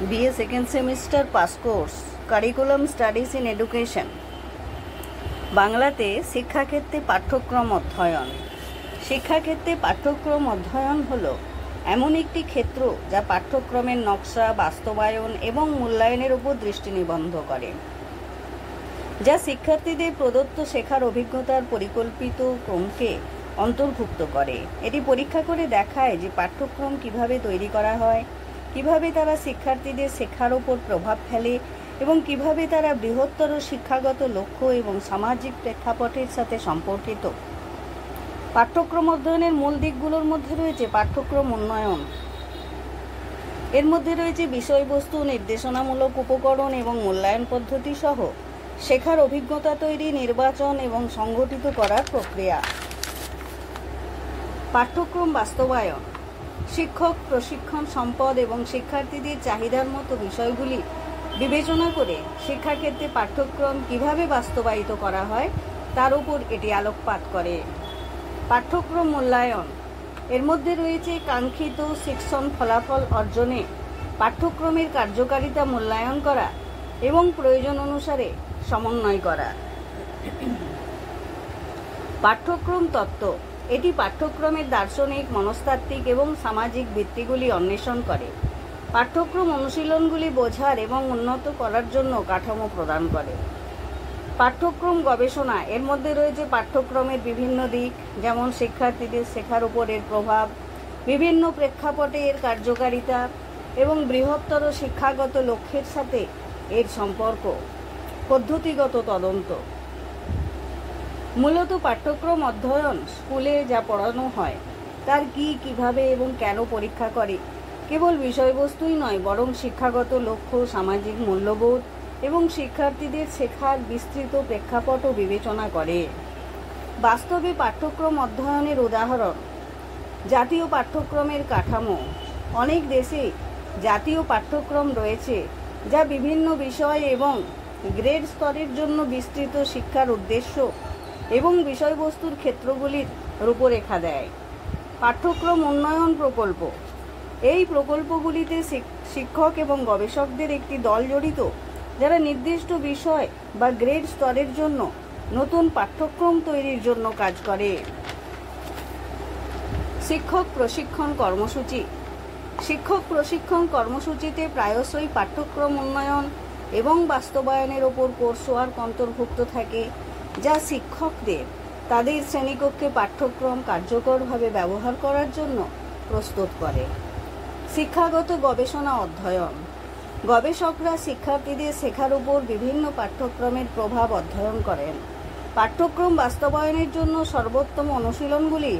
BA second semester pass course curriculum studies in education. বাংলাতে শিক্ষাক্ষেত্রে পাঠ্যক্রম অধ্যয়ন। শিক্ষাক্ষেত্রে পাঠ্যক্রম অধ্যয়ন হলো এমন একটি ক্ষেত্র যা পাঠ্যক্রমের নকশা, বাস্তবায়ন এবং মূল্যায়নের উপর দৃষ্টি নিবদ্ধ করে, যা শিক্ষার্থীদের প্রদত্ত শেখার অভিজ্ঞতার পরিকল্পিত ক্রমকে অন্তর্ভুক্ত করে। এটি পরীক্ষা করে দেখায় যে পাঠ্যক্রম কিভাবে তৈরি করা হয়, কিভাবে তারা শিক্ষার্থীদের শেখার ওপর প্রভাব ফেলে এবং কিভাবে তারা বৃহত্তর শিক্ষাগত লক্ষ্য এবং সামাজিক প্রেক্ষাপটের সাথে সম্পর্কিত। পাঠ্যক্রম অধ্যয়নের মূল দিকগুলোর মধ্যে রয়েছে পাঠ্যক্রম উন্নয়ন। এর মধ্যে রয়েছে বিষয়বস্তু, নির্দেশনামূলক উপকরণ এবং মূল্যায়ন পদ্ধতি সহ শেখার অভিজ্ঞতা তৈরি, নির্বাচন এবং সংগঠিত করার প্রক্রিয়া। পাঠ্যক্রম বাস্তবায়ন। শিক্ষক, প্রশিক্ষণ সম্পদ এবং শিক্ষার্থীদের চাহিদার মতো বিষয়গুলি বিবেচনা করে শিক্ষাক্ষেত্রে পাঠ্যক্রম কিভাবে বাস্তবায়িত করা হয় তার উপর এটি আলোকপাত করে। পাঠ্যক্রম মূল্যায়ন। এর মধ্যে রয়েছে কাঙ্ক্ষিত শিক্ষণ ফলাফল অর্জনে পাঠ্যক্রমের কার্যকারিতা মূল্যায়ন করা এবং প্রয়োজন অনুসারে সমন্বয় করা। পাঠ্যক্রম তত্ত্ব। এটি পাঠ্যক্রমের দার্শনিক, মনস্তাত্ত্বিক এবং সামাজিক ভিত্তিগুলি অন্বেষণ করে। পাঠ্যক্রম অনুশীলনগুলি বোঝার এবং উন্নত করার জন্য কাঠামো প্রদান করে। পাঠ্যক্রম গবেষণা। এর মধ্যে রয়েছে পাঠ্যক্রমের বিভিন্ন দিক, যেমন শিক্ষার্থীদের শেখার উপর এর প্রভাব, বিভিন্ন প্রেক্ষাপটে এর কার্যকারিতা এবং বৃহত্তর শিক্ষাগত লক্ষ্যের সাথে এর সম্পর্ক। পদ্ধতিগত তদন্ত। মূলত পাঠ্যক্রম অধ্যয়ন স্কুলে যা পড়ানো হয় তার কিভাবে এবং কেন পরীক্ষা করে, কেবল বিষয়বস্তুই নয় বরং শিক্ষাগত লক্ষ্য, সামাজিক মূল্যবোধ এবং শিক্ষার্থীদের শেখার বিস্তৃত প্রেক্ষাপটও বিবেচনা করে। বাস্তবে পাঠ্যক্রম অধ্যয়নের উদাহরণ। জাতীয় পাঠ্যক্রমের কাঠামো। অনেক দেশে জাতীয় পাঠ্যক্রম রয়েছে যা বিভিন্ন বিষয় এবং গ্রেড স্তরের জন্য বিস্তৃত শিক্ষার উদ্দেশ্য এবং বিষয়বস্তুর ক্ষেত্রগুলির রূপরেখা দেয়। পাঠ্যক্রম উন্নয়ন প্রকল্প। এই প্রকল্পগুলিতে শিক্ষক এবং গবেষকদের একটি দল জড়িত, যারা নির্দিষ্ট বিষয় বা গ্রেড স্তরের জন্য নতুন পাঠ্যক্রম তৈরির জন্য কাজ করে। শিক্ষক প্রশিক্ষণ কর্মসূচি। শিক্ষক প্রশিক্ষণ কর্মসূচিতে প্রায়শই পাঠ্যক্রম উন্নয়ন এবং বাস্তবায়নের ওপর কোর্সওয়ার্ক অন্তর্ভুক্ত থাকে, যা শিক্ষকদের তাদের শ্রেণীকক্ষে পাঠ্যক্রম কার্যকরভাবে ব্যবহার করার জন্য প্রস্তুত করে। শিক্ষাগত গবেষণা অধ্যয়ন। গবেষকরা শিক্ষার্থীদের শেখার উপর বিভিন্ন পাঠ্যক্রমের প্রভাব অধ্যয়ন করেন। পাঠ্যক্রম বাস্তবায়নের জন্য সর্বোত্তম অনুশীলনগুলি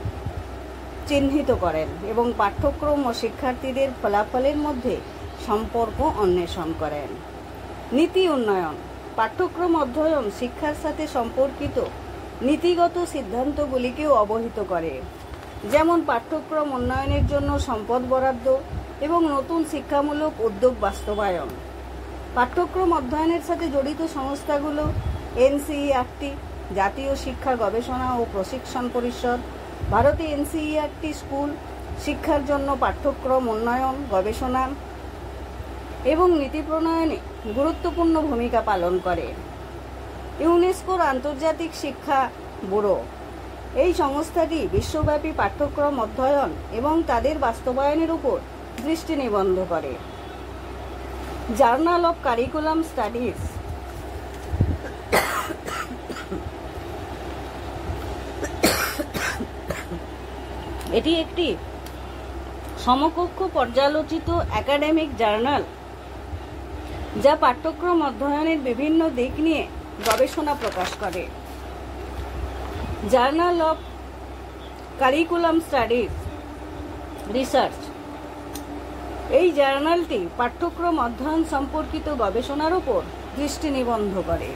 চিহ্নিত করেন এবং পাঠ্যক্রম ও শিক্ষার্থীদের ফলাফলের মধ্যে সম্পর্ক অন্বেষণ করেন। নীতি উন্নয়ন। পাঠ্যক্রম অধ্যয়ন শিক্ষার সাথে সম্পর্কিত নীতিগত সিদ্ধান্তগুলিকেও অবহিত করে, যেমন পাঠ্যক্রম উন্নয়নের জন্য সম্পদ বরাদ্দ এবং নতুন শিক্ষামূলক উদ্যোগ বাস্তবায়ন। পাঠ্যক্রম অধ্যয়নের সাথে জড়িত সংস্থাগুলো NCERT, জাতীয় শিক্ষা গবেষণা ও প্রশিক্ষণ পরিষদ, ভারতে NCERT স্কুল শিক্ষার জন্য পাঠ্যক্রম উন্নয়ন, গবেষণা এবং নীতি প্রণয়নে গুরুত্বপূর্ণ ভূমিকা পালন করে। ইউনেস্কোর আন্তর্জাতিক শিক্ষা ব্যুরো। এই সংস্থাটি বিশ্বব্যাপী পাঠ্যক্রম অধ্যয়ন এবং তাদের বাস্তবায়নের উপর দৃষ্টি নিবদ্ধ করে। Journal of curriculum studies. এটি একটি সমকক্ষ পর্যালোচিত একাডেমিক জার্নাল যা পাঠ্যক্রম অধ্যয়নের বিভিন্ন দিক নিয়ে গবেষণা প্রকাশ করে। Journal of curriculum studies research. এই জার্নালটি পাঠ্যক্রম অধ্যয়ন সম্পর্কিত গবেষণার উপর দৃষ্টি নিবদ্ধ করে।